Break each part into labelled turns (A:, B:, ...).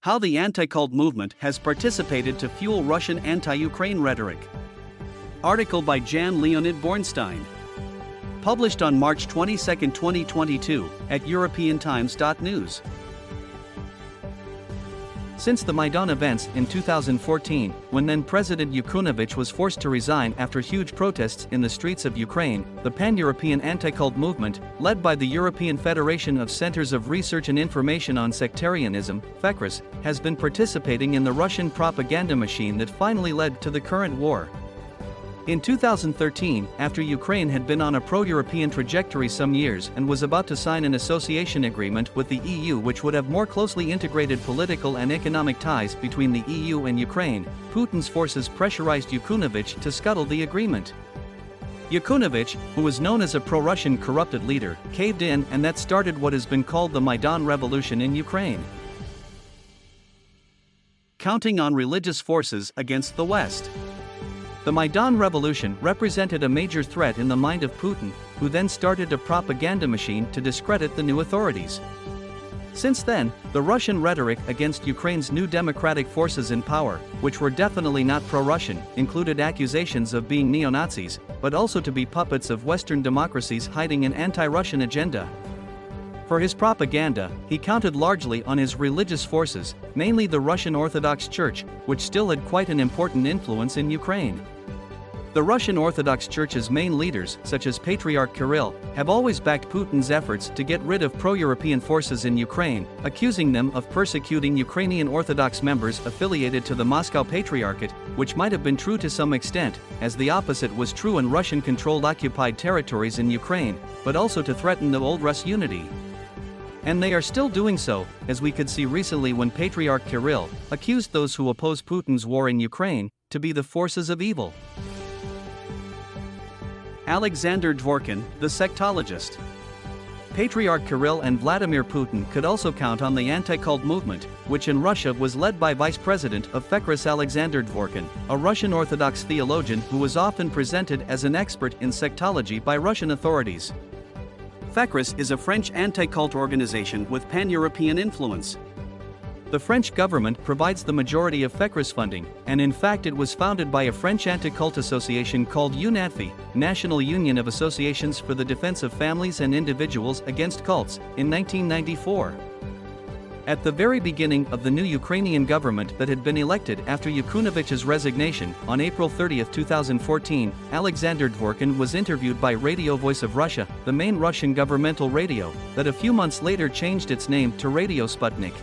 A: How the anti-cult movement has participated to fuel Russian anti-Ukraine rhetoric. Article by Jan Leonid Bornstein. Published on March 22, 2022, at EuropeanTimes.news. Since the Maidan events in 2014, when then-President Yanukovych was forced to resign after huge protests in the streets of Ukraine, the pan-European anti-cult movement, led by the European Federation of Centers of Research and Information on Sectarianism, FECRIS, has been participating in the Russian propaganda machine that finally led to the current war. In 2013, after Ukraine had been on a pro-European trajectory some years and was about to sign an association agreement with the EU which would have more closely integrated political and economic ties between the EU and Ukraine, Putin's forces pressurized Yanukovych to scuttle the agreement. Yanukovych, who was known as a pro-Russian corrupted leader, caved in, and that started what has been called the Maidan Revolution in Ukraine. Counting on religious forces against the West. The Maidan Revolution represented a major threat in the mind of Putin, who then started a propaganda machine to discredit the new authorities. Since then, the Russian rhetoric against Ukraine's new democratic forces in power, which were definitely not pro-Russian, included accusations of being neo-Nazis, but also to be puppets of Western democracies hiding an anti-Russian agenda. For his propaganda, he counted largely on his religious forces, mainly the Russian Orthodox Church, which still had quite an important influence in Ukraine. The Russian Orthodox Church's main leaders, such as Patriarch Kirill, have always backed Putin's efforts to get rid of pro-European forces in Ukraine, accusing them of persecuting Ukrainian Orthodox members affiliated to the Moscow Patriarchate, which might have been true to some extent, as the opposite was true in Russian-controlled occupied territories in Ukraine, but also to threaten the old Rus unity. And they are still doing so, as we could see recently when Patriarch Kirill accused those who oppose Putin's war in Ukraine to be the forces of evil. Alexander Dvorkin, the sectologist. Patriarch Kirill and Vladimir Putin could also count on the anti-cult movement, which in Russia was led by Vice President of FECRIS Alexander Dvorkin, a Russian Orthodox theologian who was often presented as an expert in sectology by Russian authorities. FECRIS is a French anti-cult organization with pan-European influence. The French government provides the majority of FECRIS funding, and in fact it was founded by a French anti-cult association called UNADFI, National Union of Associations for the Defense of Families and Individuals Against Cults, in 1994. At the very beginning of the new Ukrainian government that had been elected after Yanukovych's resignation, on April 30, 2014, Alexander Dvorkin was interviewed by Radio Voice of Russia, the main Russian governmental radio, that a few months later changed its name to Radio Sputnik.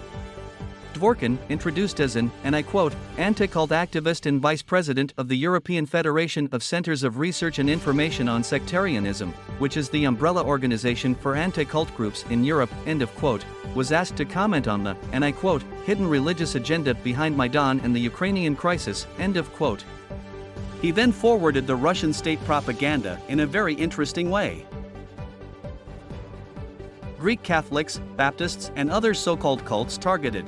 A: Dvorkin, introduced as an, and I quote, anti-cult activist and vice president of the European Federation of Centers of Research and Information on Sectarianism, which is the umbrella organization for anti-cult groups in Europe, end of quote, was asked to comment on the, and I quote, hidden religious agenda behind Maidan and the Ukrainian crisis, end of quote. He then forwarded the Russian state propaganda in a very interesting way. Greek Catholics, Baptists, and other so-called cults targeted.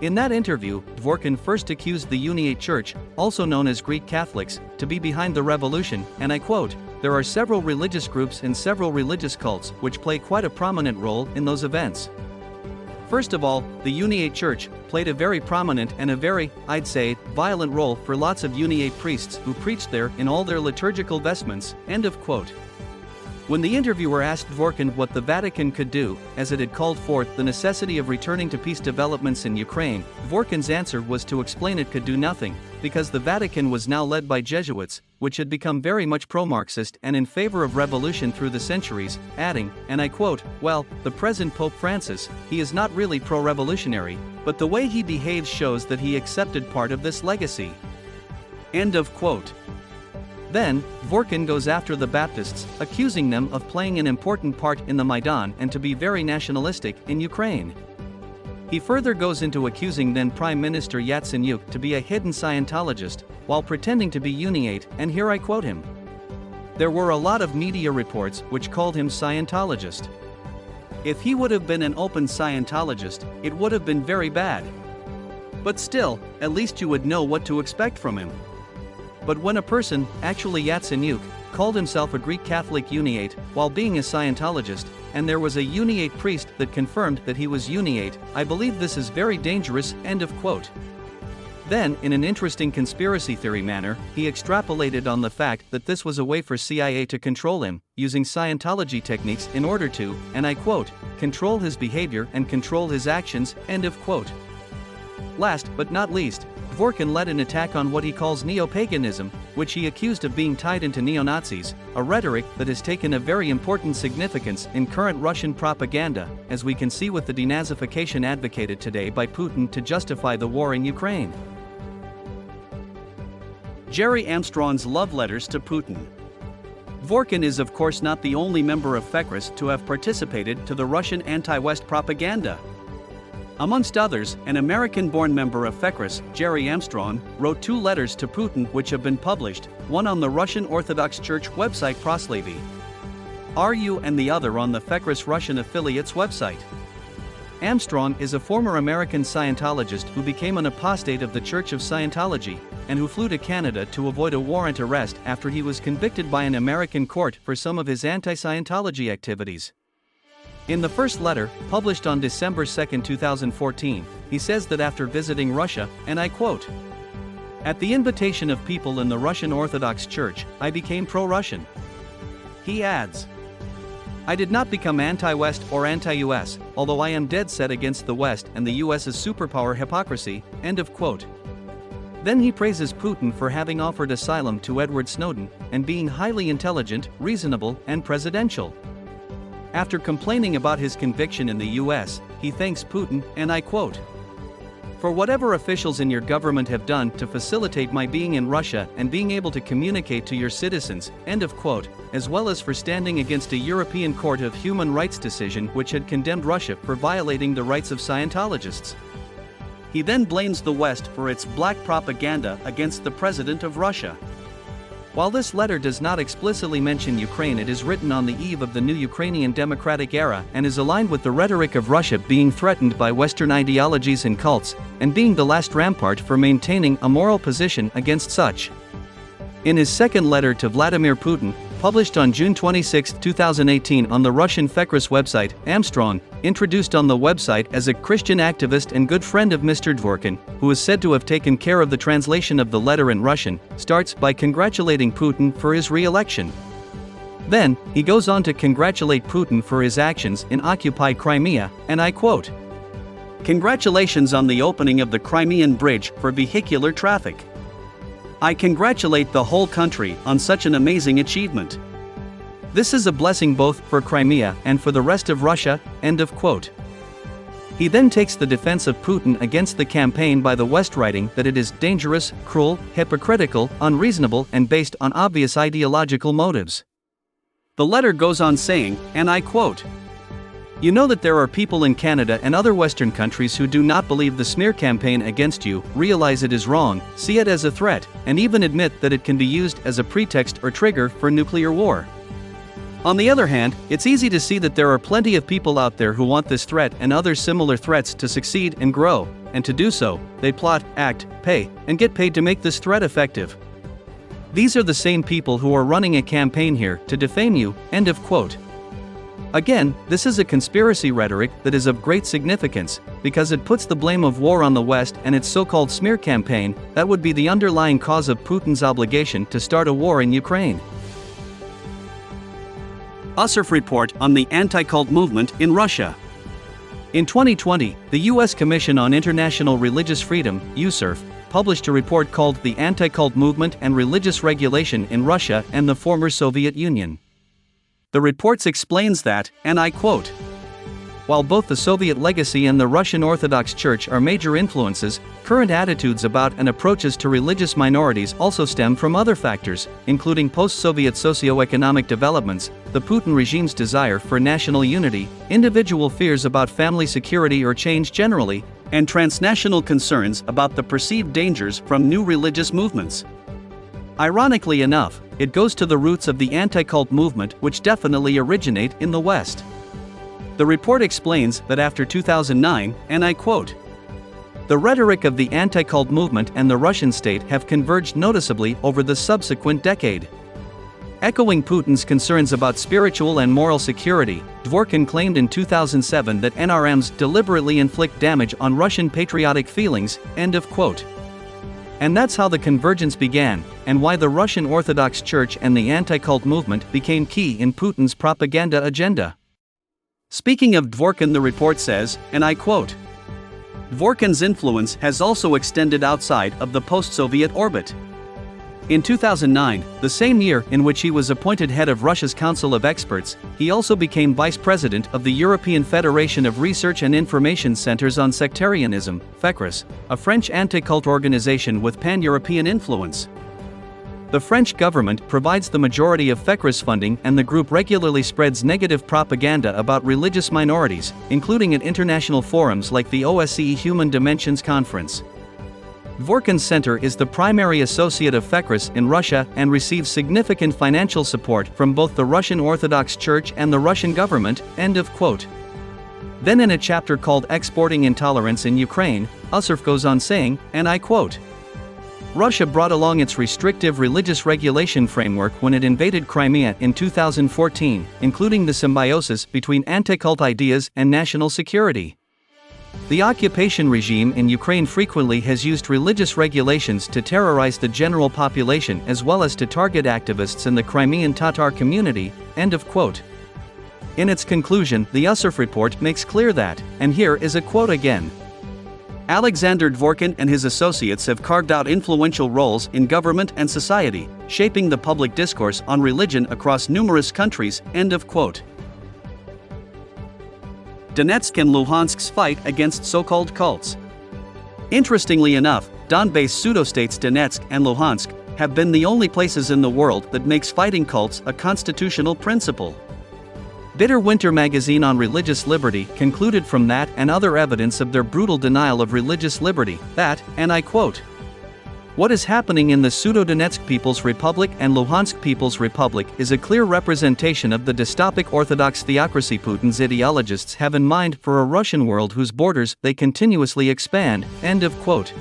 A: In that interview, Dvorkin first accused the Uniate Church, also known as Greek Catholics, to be behind the revolution, and I quote, there are several religious groups and several religious cults which play quite a prominent role in those events. First of all, the Uniate Church played a very prominent and a very, I'd say, violent role for lots of Uniate priests who preached there in all their liturgical vestments, end of quote. When the interviewer asked Dvorkin what the Vatican could do, as it had called forth the necessity of returning to peace developments in Ukraine, Dvorkin's answer was to explain it could do nothing, because the Vatican was now led by Jesuits, which had become very much pro-Marxist and in favor of revolution through the centuries, adding, and I quote, well, the present Pope Francis, he is not really pro-revolutionary, but the way he behaves shows that he accepted part of this legacy. End of quote. Then, Dvorkin goes after the Baptists, accusing them of playing an important part in the Maidan and to be very nationalistic in Ukraine. He further goes into accusing then Prime Minister Yatsenyuk to be a hidden Scientologist, while pretending to be Uniate, and here I quote him. There were a lot of media reports which called him Scientologist. If he would have been an open Scientologist, it would have been very bad. But still, at least you would know what to expect from him. But when a person, actually Yatsenyuk, called himself a Greek Catholic Uniate while being a Scientologist, and there was a Uniate priest that confirmed that he was Uniate. I believe this is very dangerous." End of quote. Then, in an interesting conspiracy theory manner, he extrapolated on the fact that this was a way for CIA to control him, using Scientology techniques in order to, and I quote, "control his behavior and control his actions." End of quote. Last but not least, Dworkin led an attack on what he calls neo-paganism, which he accused of being tied into neo-Nazis, a rhetoric that has taken a very important significance in current Russian propaganda, as we can see with the denazification advocated today by Putin to justify the war in Ukraine. Jerry Armstrong's love letters to Putin. Dworkin is of course not the only member of FECRIS to have participated to the Russian anti-West propaganda. Amongst others, an American-born member of FECRIS, Jerry Armstrong, wrote 2 letters to Putin which have been published, one on the Russian Orthodox Church website Proslavy.ru and the other on the FECRIS Russian affiliate's website. Armstrong is a former American Scientologist who became an apostate of the Church of Scientology, and who flew to Canada to avoid a warrant arrest after he was convicted by an American court for some of his anti-Scientology activities. In the first letter, published on December 2, 2014, he says that after visiting Russia, and I quote, "At the invitation of people in the Russian Orthodox Church, I became pro-Russian." He adds, "I did not become anti-West or anti-US, although I am dead set against the West and the US's superpower hypocrisy." End of quote. Then he praises Putin for having offered asylum to Edward Snowden, and being highly intelligent, reasonable, and presidential. After complaining about his conviction in the US, he thanks Putin, and I quote, "For whatever officials in your government have done to facilitate my being in Russia and being able to communicate to your citizens," end of quote, as well as for standing against a European Court of Human Rights decision which had condemned Russia for violating the rights of Scientologists. He then blames the West for its black propaganda against the president of Russia. While this letter does not explicitly mention Ukraine, it is written on the eve of the new Ukrainian democratic era and is aligned with the rhetoric of Russia being threatened by Western ideologies and cults, and being the last rampart for maintaining a moral position against such. In his second letter to Vladimir Putin, published on June 26, 2018 on the Russian FECRIS website, Armstrong, introduced on the website as a Christian activist and good friend of Mr. Dworkin, who is said to have taken care of the translation of the letter in Russian, starts by congratulating Putin for his re-election. Then, he goes on to congratulate Putin for his actions in occupied Crimea, and I quote, "Congratulations on the opening of the Crimean Bridge for vehicular traffic. I congratulate the whole country on such an amazing achievement. This is a blessing both for Crimea and for the rest of Russia." End of quote. He then takes the defense of Putin against the campaign by the West, writing that it is dangerous, cruel, hypocritical, unreasonable, and based on obvious ideological motives. The letter goes on saying, and I quote, "You know that there are people in Canada and other Western countries who do not believe the smear campaign against you, realize it is wrong, see it as a threat, and even admit that it can be used as a pretext or trigger for nuclear war. On the other hand, it's easy to see that there are plenty of people out there who want this threat and other similar threats to succeed and grow, and to do so, they plot, act, pay, and get paid to make this threat effective. These are the same people who are running a campaign here to defame you." End of quote. Again, this is a conspiracy rhetoric that is of great significance, because it puts the blame of war on the West and its so-called smear campaign, that would be the underlying cause of Putin's obligation to start a war in Ukraine. USRF report on the anti-cult movement in Russia. In 2020, the U.S. Commission on International Religious Freedom, USRF, published a report called The Anti-Cult Movement and Religious Regulation in Russia and the Former Soviet Union. The report explains that, and I quote, "While both the Soviet legacy and the Russian Orthodox Church are major influences, current attitudes about and approaches to religious minorities also stem from other factors, including post-Soviet socio-economic developments, the Putin regime's desire for national unity, individual fears about family security or change generally, and transnational concerns about the perceived dangers from new religious movements. Ironically enough, it goes to the roots of the anti-cult movement, which definitely originate in the West." The report explains that after 2009, and I quote, "The rhetoric of the anti-cult movement and the Russian state have converged noticeably over the subsequent decade. Echoing Putin's concerns about spiritual and moral security, Dworkin claimed in 2007 that NRMs deliberately inflict damage on Russian patriotic feelings, end of quote. And that's how the convergence began, and why the Russian Orthodox Church and the anti-cult movement became key in Putin's propaganda agenda. Speaking of Dworkin, the report says, and I quote, "Dworkin's influence has also extended outside of the post-Soviet orbit." In 2009, the same year in which he was appointed head of Russia's Council of Experts, he also became vice president of the European Federation of Research and Information Centers on Sectarianism, FECRIS, a French anti-cult organization with pan-European influence. The French government provides the majority of FECRIS funding, and the group regularly spreads negative propaganda about religious minorities, including at international forums like the OSCE Human Dimensions Conference. Dworkin's center is the primary associate of FECRIS in Russia and receives significant financial support from both the Russian Orthodox Church and the Russian government, end of quote. Then in a chapter called Exporting Intolerance in Ukraine, Ussurf goes on saying, and I quote, "Russia brought along its restrictive religious regulation framework when it invaded Crimea in 2014, including the symbiosis between anti-cult ideas and national security. The occupation regime in Ukraine frequently has used religious regulations to terrorize the general population as well as to target activists in the Crimean Tatar community," end of quote. In its conclusion, the Ussurf report makes clear that, and here is a quote again, "Alexander Dworkin and his associates have carved out influential roles in government and society, shaping the public discourse on religion across numerous countries," end of quote. Donetsk and Luhansk's fight against so-called cults. Interestingly enough, Don-based pseudo-states Donetsk and Luhansk have been the only places in the world that makes fighting cults a constitutional principle. Bitter Winter magazine on religious liberty concluded from that and other evidence of their brutal denial of religious liberty, that, and I quote, "What is happening in the Pseudo-Donetsk People's Republic and Luhansk People's Republic is a clear representation of the dystopic Orthodox theocracy Putin's ideologists have in mind for a Russian world whose borders they continuously expand," end of quote.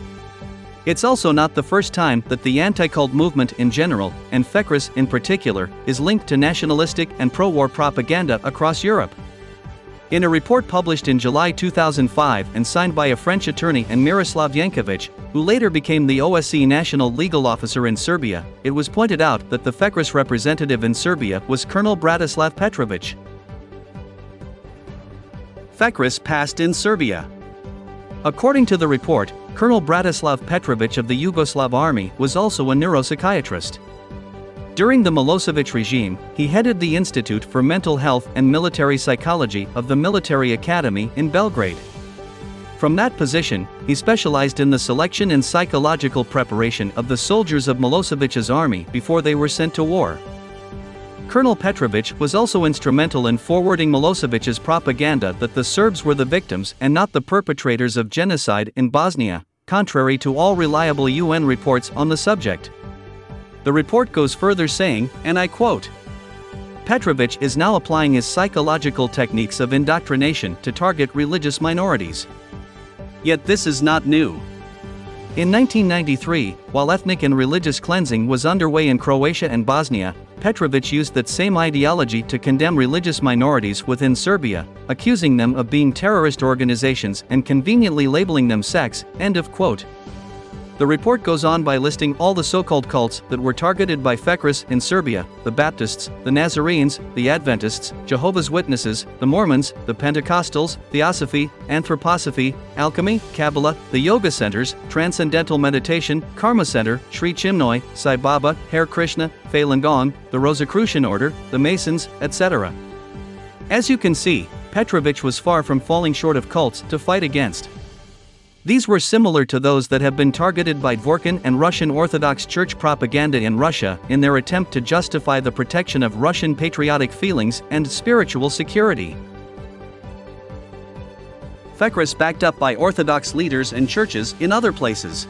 A: It's also not the first time that the anti-cult movement in general, and FECRIS in particular, is linked to nationalistic and pro-war propaganda across Europe. In a report published in July 2005 and signed by a French attorney and Miroslav Yankovic, who later became the OSCE National Legal Officer in Serbia, it was pointed out that the FECRIS representative in Serbia was Colonel Bratislav Petrovic. FECRIS past in Serbia. According to the report, Colonel Bratislav Petrovic of the Yugoslav Army was also a neuropsychiatrist. During the Milosevic regime, he headed the Institute for Mental Health and Military Psychology of the Military Academy in Belgrade. From that position, he specialized in the selection and psychological preparation of the soldiers of Milosevic's army before they were sent to war. Colonel Petrovic was also instrumental in forwarding Milosevic's propaganda that the Serbs were the victims and not the perpetrators of genocide in Bosnia, contrary to all reliable UN reports on the subject. The report goes further saying, and I quote, "Petrovic is now applying his psychological techniques of indoctrination to target religious minorities. Yet this is not new. In 1993, while ethnic and religious cleansing was underway in Croatia and Bosnia, Petrovic used that same ideology to condemn religious minorities within Serbia, accusing them of being terrorist organizations and conveniently labeling them sects," end of quote. The report goes on by listing all the so-called cults that were targeted by FECRIS in Serbia: the Baptists, the Nazarenes, the Adventists, Jehovah's Witnesses, the Mormons, the Pentecostals, Theosophy, Anthroposophy, Alchemy, Kabbalah, the Yoga Centers, Transcendental Meditation, Karma Center, Sri Chinmoy, Sai Baba, Hare Krishna, Falun Gong, the Rosicrucian Order, the Masons, etc. As you can see, Petrovic was far from falling short of cults to fight against. These were similar to those that have been targeted by Dworkin and Russian Orthodox Church propaganda in Russia in their attempt to justify the protection of Russian patriotic feelings and spiritual security. FECRIS backed up by Orthodox leaders and churches in other places.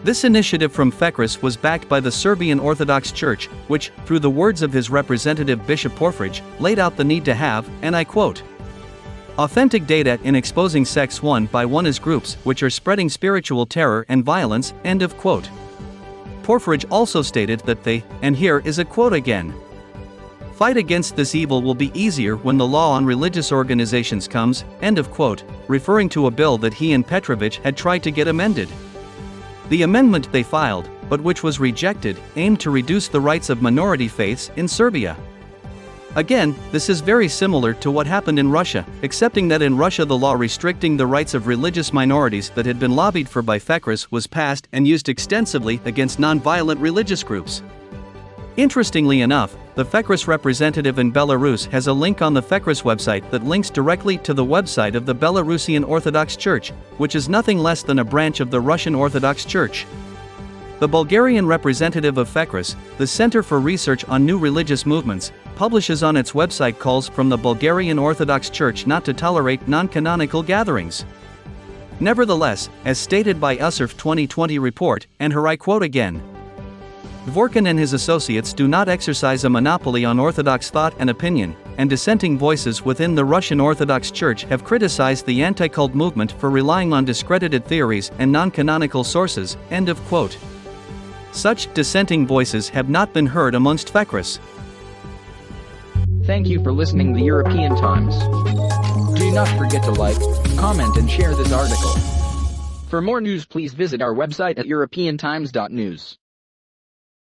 A: This initiative from FECRIS was backed by the Serbian Orthodox Church, which, through the words of his representative Bishop Porfrić, laid out the need to have, and I quote, "authentic data in exposing sects one by one as groups which are spreading spiritual terror and violence," end of quote. Porphyridge also stated that they, and here is a quote again, "fight against this evil will be easier when the law on religious organizations comes," end of quote, referring to a bill that he and Petrovich had tried to get amended. The amendment they filed, but which was rejected, aimed to reduce the rights of minority faiths in Serbia. Again, this is very similar to what happened in Russia, excepting that in Russia the law restricting the rights of religious minorities that had been lobbied for by FECRIS was passed and used extensively against non-violent religious groups. Interestingly enough, the FECRIS representative in Belarus has a link on the FECRIS website that links directly to the website of the Belarusian Orthodox Church, which is nothing less than a branch of the Russian Orthodox Church. The Bulgarian representative of FECRIS, the Center for Research on New Religious Movements, publishes on its website calls from the Bulgarian Orthodox Church not to tolerate non-canonical gatherings. Nevertheless, as stated by USCIRF 2020 report, and here I quote again, "Dvorkin and his associates do not exercise a monopoly on Orthodox thought and opinion, and dissenting voices within the Russian Orthodox Church have criticized the anti-cult movement for relying on discredited theories and non-canonical sources," end of quote. Such dissenting voices have not been heard amongst FECRIS.
B: Thank you for listening to the European Times. Do not forget to like, comment and share this article. For more news, please visit our website at europeantimes.news.